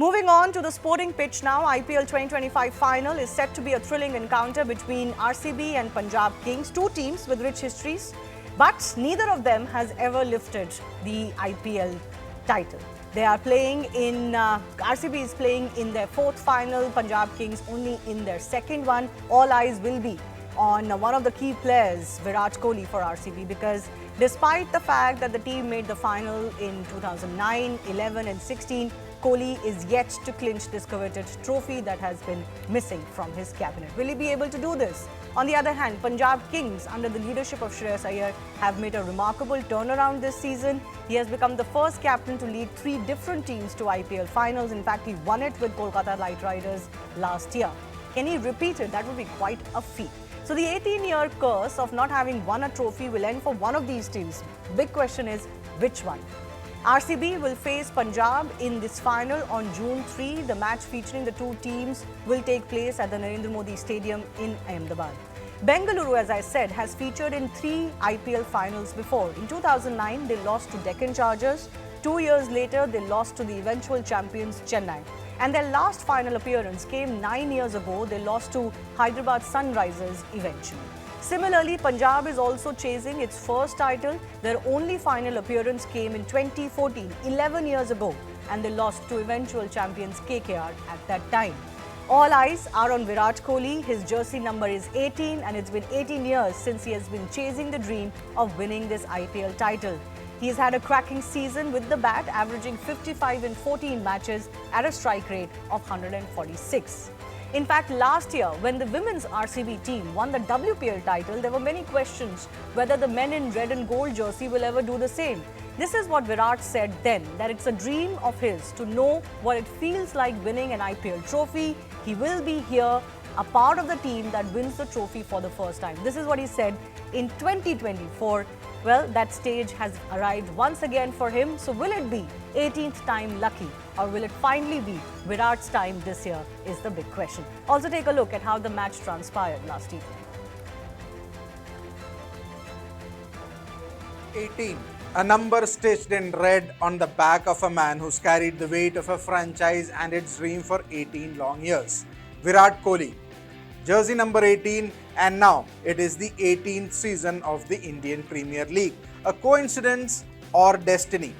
Moving on to the sporting pitch now, IPL 2025 final is set to be a thrilling encounter between RCB and Punjab Kings, two teams with rich histories, but neither of them has ever lifted the IPL title. They are playing in, RCB is playing in their fourth final, Punjab Kings only in their second one. All eyes will be on one of the key players, Virat Kohli, for RCB, because despite the fact that the team made the final in 2009, 11 and 16, Kohli is yet to clinch this coveted trophy that has been missing from his cabinet. Will he be able to do this? On the other hand, Punjab Kings, under the leadership of Shreyas Iyer, have made a remarkable turnaround this season. He has become the first captain to lead three different teams to IPL finals. In fact, he won it with Kolkata Knight Riders last year. Can he repeat it? That would be quite a feat. So the 18-year curse of not having won a trophy will end for one of these teams. Big question is, which one? RCB will face Punjab in this final on June 3. The match featuring the two teams will take place at the Narendra Modi Stadium in Ahmedabad. Bengaluru, as I said, has featured in three IPL finals before. In 2009, they lost to Deccan Chargers. 2 years later, they lost to the eventual champions Chennai. And their last final appearance came 9 years ago. They lost to Hyderabad Sunrisers eventually. Similarly, Punjab is also chasing its first title. Their only final appearance came in 2014, 11 years ago, and they lost to eventual champions KKR at that time. All eyes are on Virat Kohli. His jersey number is 18, and it's been 18 years since he has been chasing the dream of winning this IPL title. He's had a cracking season with the bat, averaging 55 in 14 matches at a strike rate of 146. In fact, last year, when the women's RCB team won the WPL title, there were many questions whether the men in red and gold jersey will ever do the same. This is what Virat said then, that it's a dream of his to know what it feels like winning an IPL trophy. He will be here, a part of the team that wins the trophy for the first time. This is what he said in 2024. Well, that stage has arrived once again for him. So will it be 18th time lucky, or will it finally be Virat's time this year is the big question. Also take a look at how the match transpired last evening. 18, a number stitched in red on the back of a man who's carried the weight of a franchise and its dream for 18 long years. Virat Kohli. Jersey number 18, and now it is the 18th season of the Indian Premier League. A coincidence or destiny?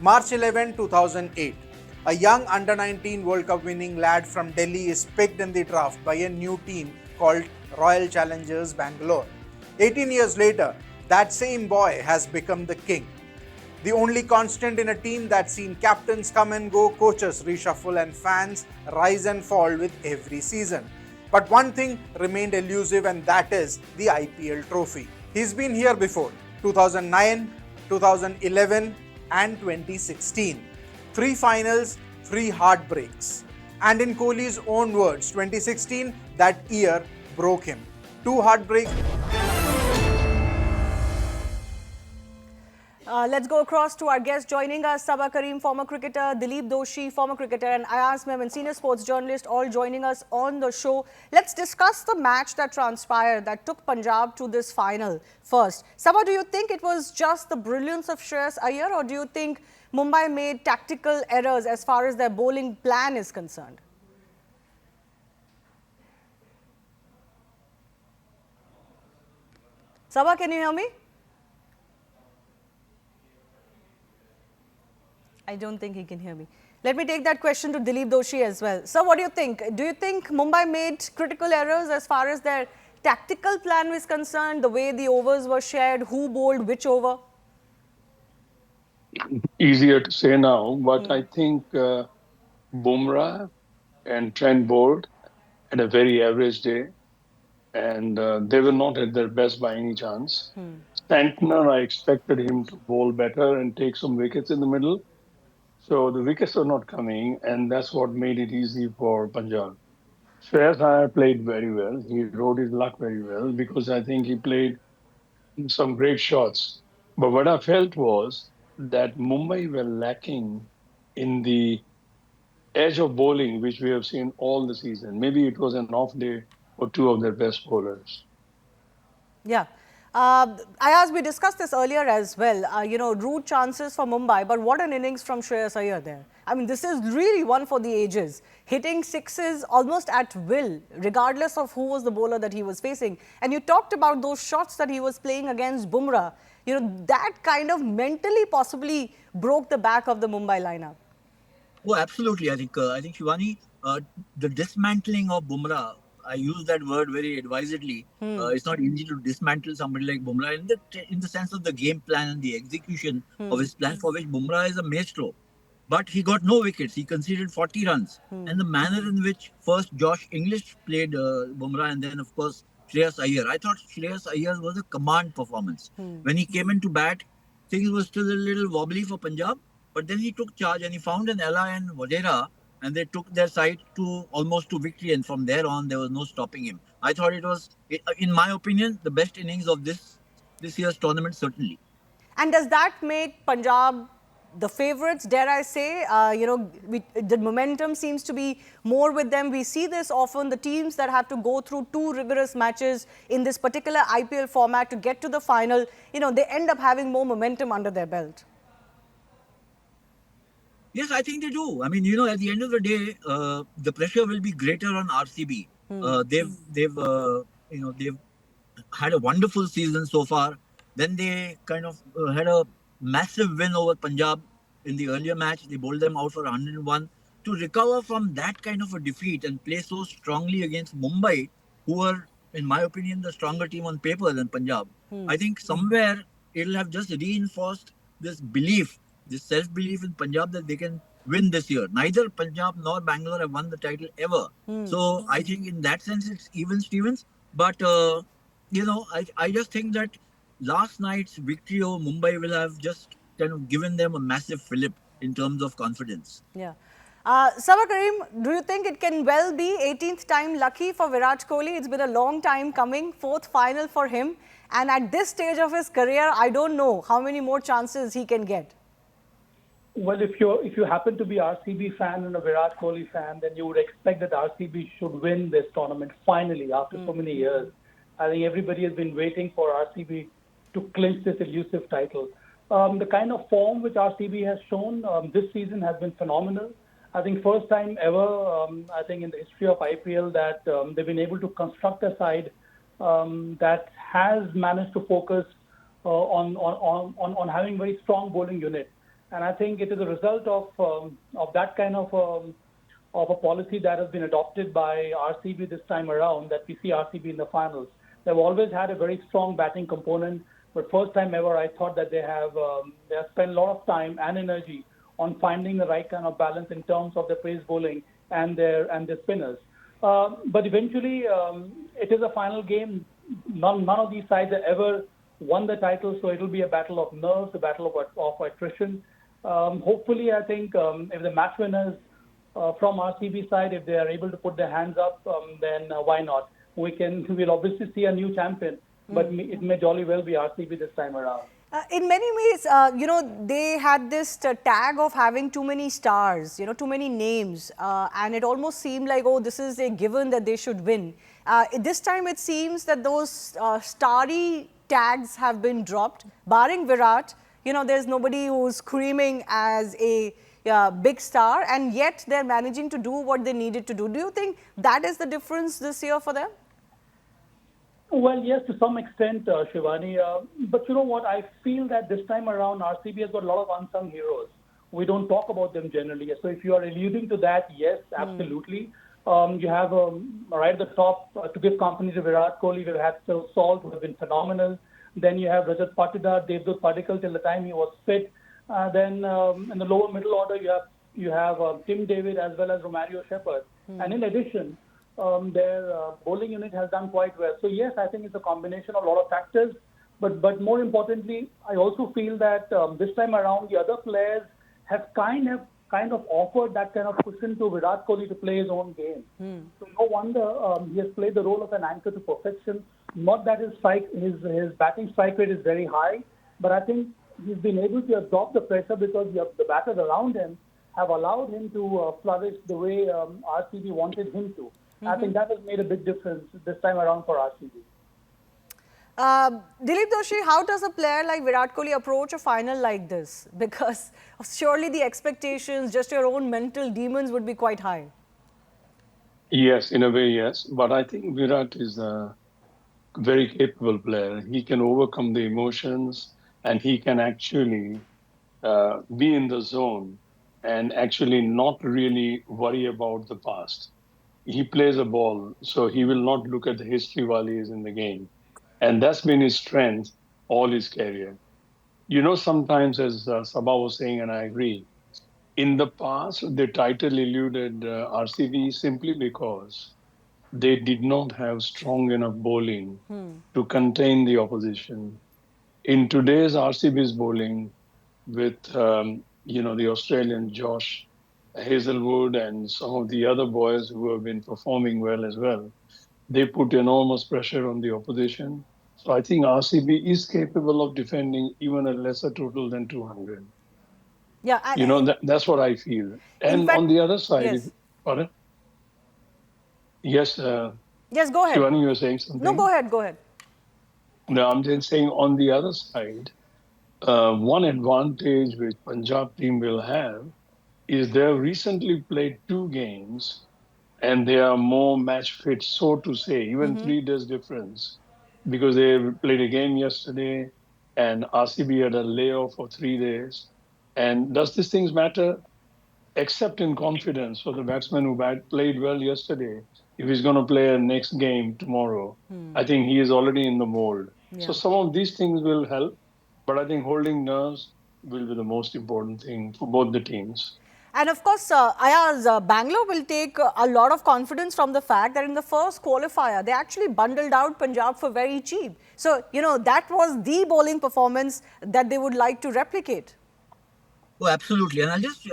March 11, 2008. A young under-19 World Cup winning lad from Delhi is picked in the draft by a new team called Royal Challengers Bengaluru. 18 years later, that same boy has become the king. The only constant in a team that's seen captains come and go, coaches reshuffle, and fans rise and fall with every season. But one thing remained elusive, and that is the IPL trophy. He's been here before, 2009, 2011 and 2016. 3 finals, 3 heartbreaks. And in Kohli's own words, 2016, that year broke him. 2 heartbreaks. Let's go across to our guest joining us, Sabah Karim, former cricketer, Dileep Doshi, former cricketer, and Ayaz Memon, senior sports journalist, all joining us on the show. Let's discuss the match that transpired that took Punjab to this final first. Sabah, do you think it was just the brilliance of Shreyas Iyer, or do you think Mumbai made tactical errors as far as their bowling plan is concerned? Sabah, can you hear me? I don't think he can hear me. Let me take that question to Dileep Doshi as well. So what do you think? Do you think Mumbai made critical errors as far as their tactical plan was concerned, the way the overs were shared, who bowled which over? Easier to say now, but I think Bumrah and Trent Bolt had a very average day, and they were not at their best by any chance. Santner, I expected him to bowl better and take some wickets in the middle. So the wickets are not coming, and that's what made it easy for Punjab. Shreyas Iyer played very well. He rode his luck very well because I think he played some great shots. But what I felt was that Mumbai were lacking in the edge of bowling, which we have seen all the season. Maybe it was an off day for 2 of their best bowlers. Yeah. Ayaz, we discussed this earlier as well. Rude chances for Mumbai, but what an innings from Shreyas Iyer there. I mean, this is really one for the ages. Hitting sixes almost at will, regardless of who was the bowler that he was facing. And you talked about those shots that he was playing against Bumrah. That kind of mentally possibly broke the back of the Mumbai lineup. Oh, absolutely. I think Shivani, the dismantling of Bumrah. I use that word very advisedly. It's not easy to dismantle somebody like Bumrah in the sense of the game plan and the execution of his plan, for which Bumrah is a maestro. But he got no wickets. He conceded 40 runs. And the manner in which first Josh English played Bumrah and then, of course, Shreyas Iyer. I thought Shreyas Iyer was a command performance. When he came into bat, things were still a little wobbly for Punjab. But then he took charge and he found an Ella and Vadera, and they took their side to almost to victory. And from there on, there was no stopping him. I thought it was, in my opinion, the best innings of this year's tournament, certainly. And does that make Punjab the favourites, dare I say? The momentum seems to be more with them. We see this often, the teams that have to go through two rigorous matches in this particular IPL format to get to the final, they end up having more momentum under their belt. Yes, I think they do. I mean, at the end of the day, the pressure will be greater on RCB. They've had a wonderful season so far. Then they kind of had a massive win over Punjab in the earlier match. They bowled them out for 101. To recover from that kind of a defeat and play so strongly against Mumbai, who are, in my opinion, the stronger team on paper than Punjab, I think somewhere it'll have just reinforced this belief, this self-belief in Punjab that they can win this year. Neither Punjab nor Bangalore have won the title ever. So I think in that sense it's even Stevens. But I just think that last night's victory over Mumbai will have just kind of given them a massive fillip in terms of confidence. Yeah. Sabah Karim, do you think it can well be 18th time lucky for Virat Kohli? It's been a long time coming, fourth final for him. And at this stage of his career, I don't know how many more chances he can get. Well, if you happen to be RCB fan and a Virat Kohli fan, then you would expect that RCB should win this tournament finally after so many years. I think everybody has been waiting for RCB to clinch this elusive title. The kind of form which RCB has shown this season has been phenomenal. I think first time ever, I think in the history of IPL that they've been able to construct a side that has managed to focus on having very strong bowling unit. And I think it is a result of that kind of a policy that has been adopted by RCB this time around, that we see RCB in the finals. They've always had a very strong batting component, but first time ever, I thought that they have spent a lot of time and energy on finding the right kind of balance in terms of their pace bowling and their spinners. But eventually, it is a final game. None of these sides have ever won the title, so it will be a battle of nerves, a battle of attrition. Hopefully, I think if the match winners from RCB side, if they are able to put their hands up, then why not? We'll obviously see a new champion, but it may jolly well be RCB this time around. In many ways, they had this tag of having too many stars, too many names, and it almost seemed like, oh, this is a given that they should win. This time it seems that those starry tags have been dropped, barring Virat. There's nobody who's screaming as a big star, and yet they're managing to do what they needed to do. Do you think that is the difference this year for them? Well, yes, to some extent, Shivani. But you know what? I feel that this time around, RCB has got a lot of unsung heroes. We don't talk about them generally. So if you are alluding to that, yes, absolutely. You have, right at the top, to give company to Virat Kohli, we've had Phil Salt, who have been phenomenal. Then you have Rajat Patidar, Devdutt Padikkal till the time he was fit. Then in the lower middle order, you have Tim David as well as Romario Shepherd. And in addition, their bowling unit has done quite well. So yes, I think it's a combination of a lot of factors. But more importantly, I also feel that this time around, the other players have kind of offered that kind of cushion to Virat Kohli to play his own game. So no wonder he has played the role of an anchor to perfection. Not that his batting strike rate is very high, but I think he's been able to absorb the pressure because the batters around him have allowed him to flourish the way RCB wanted him to. I think that has made a big difference this time around for RCB. Dilip Doshi, how does a player like Virat Kohli approach a final like this? Because surely the expectations, just your own mental demons would be quite high. Yes, in a way, yes. But I think Virat is a very capable player. He can overcome the emotions and he can actually be in the zone and actually not really worry about the past. He plays a ball, so he will not look at the history while he is in the game. And that's been his strength all his career. You know, sometimes, as Sabha was saying, and I agree, in the past, the title eluded RCB simply because they did not have strong enough bowling to contain the opposition. In today's RCB's bowling, with the Australian Josh Hazelwood and some of the other boys who have been performing well as well, they put enormous pressure on the opposition. So I think RCB is capable of defending even a lesser total than 200. Yeah, That's what I feel. in And on fact, the other side, yes. pardon? Yes, Yes, go ahead. Shivani, you were saying No, go something? ahead, go ahead. No, I'm just saying on the other side, one advantage which Punjab team will have is they have recently played two games and they are more match fit, so to say, even 3 days difference, because they played a game yesterday and RCB had a layoff for 3 days. And does these things matter? Except in confidence for the batsman who played well yesterday. If he's going to play a next game tomorrow, I think he is already in the mold. So Yeah. some of these things will help, but I think holding nerves will be the most important thing for both the teams. And of course, Ayaz, Bangalore will take a lot of confidence from the fact that in the first qualifier, they actually bundled out Punjab for very cheap. So, that was the bowling performance that they would like to replicate. Oh, absolutely. And I'll just,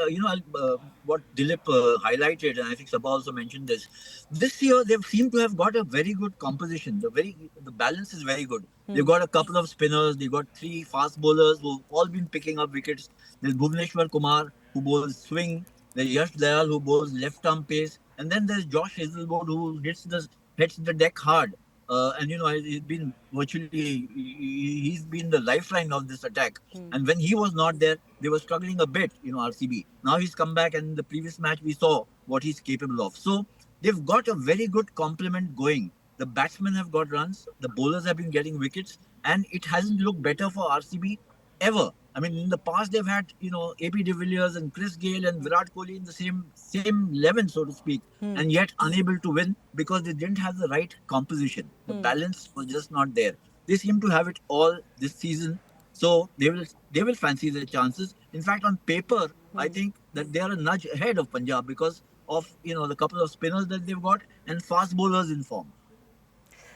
what Dilip highlighted, and I think Sabha also mentioned this. This year, they seem to have got a very good composition. The balance is very good. They've got a couple of spinners. They've got three fast bowlers who've all been picking up wickets. There's Bhuvneshwar Kumar, who bowls swing. There's Yash Dayal, who bowls left arm pace. And then there's Josh Hazelwood, who hits the deck hard. And he's been he's been the lifeline of this attack. And when he was not there, they were struggling a bit, RCB. Now he's come back, and in the previous match we saw what he's capable of. So they've got a very good complement going. The batsmen have got runs, the bowlers have been getting wickets, and it hasn't looked better for RCB ever. I mean, in the past they've had AP de Villiers and Chris Gayle and Virat Kohli in the same 11, so to speak, and yet unable to win because they didn't have the right composition. The balance was just not there. They seem to have it all this season, so they will fancy their chances. In fact, on paper, I think that they are a nudge ahead of Punjab because of the couple of spinners that they've got and fast bowlers in form.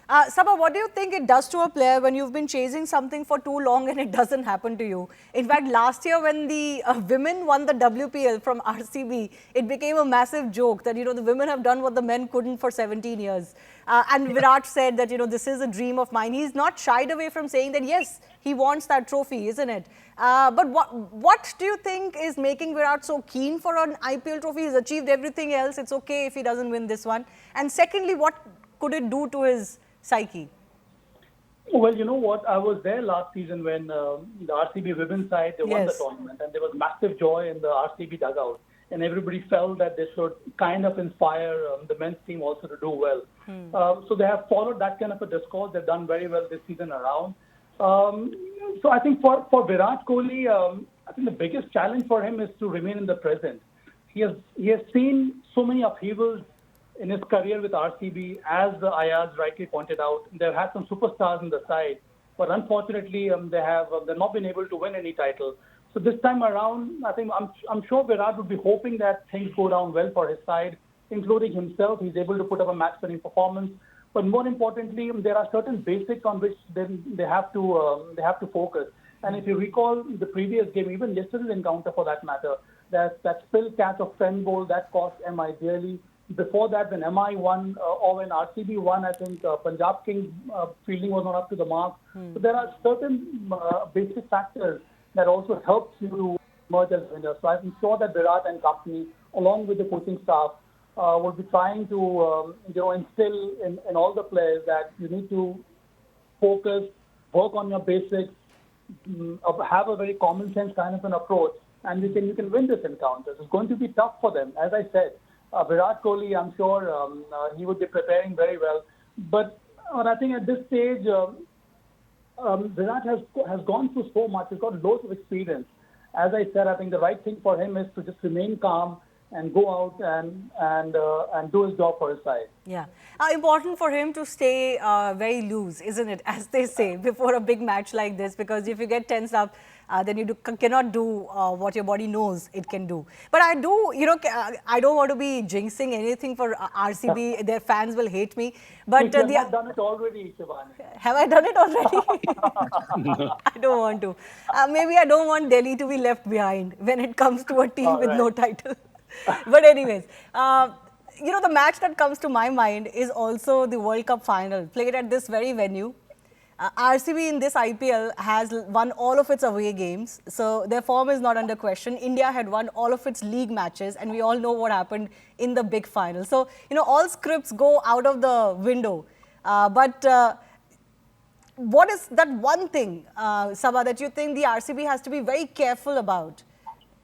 Sabha, what do you think it does to a player when you've been chasing something for too long and it doesn't happen to you? In fact, last year when the women won the WPL from RCB, it became a massive joke that, the women have done what the men couldn't for 17 years. And Virat said that, this is a dream of mine. He's not shied away from saying that, yes, he wants that trophy, isn't it? But what do you think is making Virat so keen for an IPL trophy? He's achieved everything else. It's okay if he doesn't win this one. And secondly, what could it do to his psyche? Well, you know what? I was there last season when the RCB women's side they won the tournament, and there was massive joy in the RCB dugout, and everybody felt that they should kind of inspire the men's team also to do well. So they have followed that kind of a discourse. They've done very well this season around. So I think for Virat Kohli, I think the biggest challenge for him is to remain in the present. He has seen so many upheavals in his career with RCB, as the Ayaz rightly pointed out. They've had some superstars in the side, but unfortunately, they've not been able to win any title. So this time around, I think I'm sure Virat would be hoping that things go down well for his side, including himself. He's able to put up a match-winning performance. But more importantly, there are certain basics on which they have to focus. And if you recall the previous game, even yesterday's encounter for that matter, that spill catch of Trent Bolt that cost MI dearly. Before that, when MI won or when RCB won, I think Punjab Kings fielding was not up to the mark. So there are certain basic factors that also helps you to emerge as winners. So I'm sure that Virat and company, along with the coaching staff, will be trying to instill in all the players that you need to focus, work on your basics, have a very common sense kind of an approach, and you can win this encounter. It's going to be tough for them. As I said, Virat Kohli, I'm sure he would be preparing very well. But I think at this stage, Virat has gone through so much. He's got loads of experience. As I said, I think the right thing for him is to just remain calm and go out and do his job for his side. Yeah. Important for him to stay very loose, isn't it, as they say, before a big match like this, because if you get tensed up, then you cannot do what your body knows it can do. But I do, I don't want to be jinxing anything for RCB. Their fans will hate me. But You have done it already, Shivani. have I done it already? I don't want to. Maybe I don't want Delhi to be left behind when it comes to a team with no title. But anyways, the match that comes to my mind is also the World Cup final, played at this very venue. RCB in this IPL has won all of its away games, so their form is not under question. India had won all of its league matches, and we all know what happened in the big final. So, all scripts go out of the window. But what is that one thing, Sabha, that you think the RCB has to be very careful about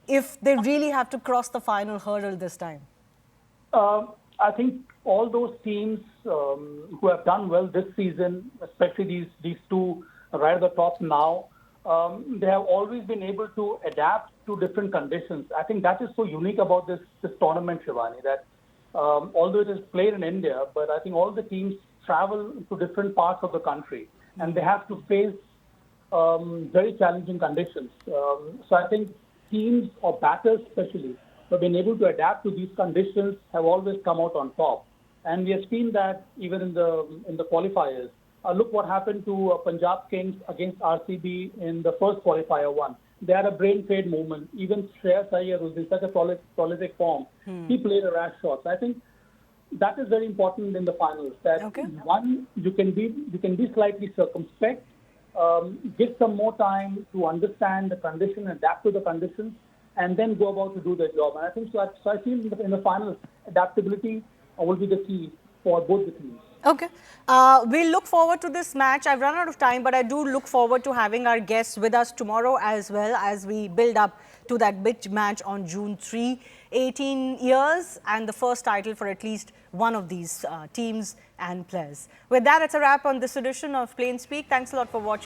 if they really have to cross the final hurdle this time? I think all those teams who have done well this season, especially these two right at the top now, they have always been able to adapt to different conditions. I think that is so unique about this tournament, Shivani, that although it is played in India, but I think all the teams travel to different parts of the country and they have to face very challenging conditions. So I think teams or batters especially who have been able to adapt to these conditions have always come out on top. And we have seen that even in the qualifiers. Look what happened to Punjab Kings against RCB in the first qualifier one. They had a brain fade moment. Even Shreyas Iyer, who's in such a prolific form, he played a rash shot. So I think that is very important in the finals. That one, you can be slightly circumspect, give some more time to understand the condition, adapt to the conditions, and then go about to do their job. And I think so I feel in the finals, adaptability will be the key for both the teams. Okay. We'll look forward to this match. I've run out of time, but I do look forward to having our guests with us tomorrow as well as we build up to that big match on June 3. 18 years and the first title for at least one of these teams and players. With that, it's a wrap on this edition of Plain Speak. Thanks a lot for watching.